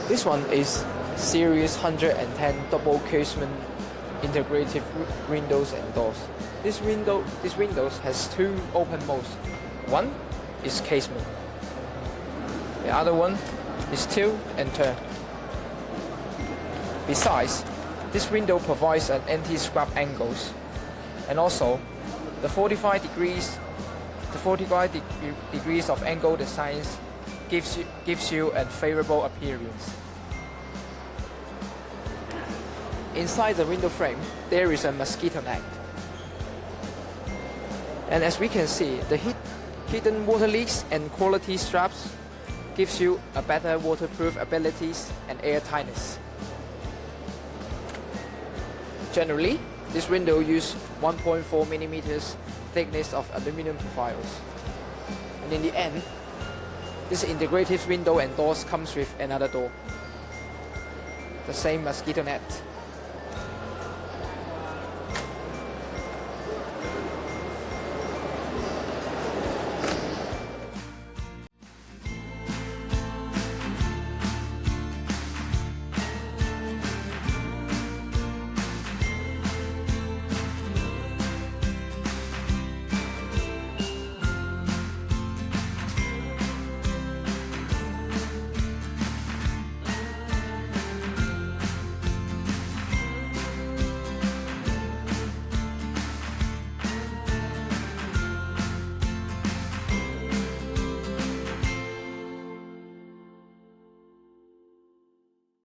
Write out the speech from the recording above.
This one is Series 110 double casement integrated windows and doors. This windows has two open modes. One is casement. The other one is tilt and turn. Besides, this window provides an anti-scrap angles, and also the 45 degrees of angle design gives you a favorable appearance. Inside the window frame, there is a mosquito net. And as we can see, the hidden water leaks and quality straps gives you a better waterproof abilities and air tightness. Generally, this window uses 1.4 mm thickness of aluminum profiles. And in the end, this integrated window and doors comes with another door, the same mosquito net.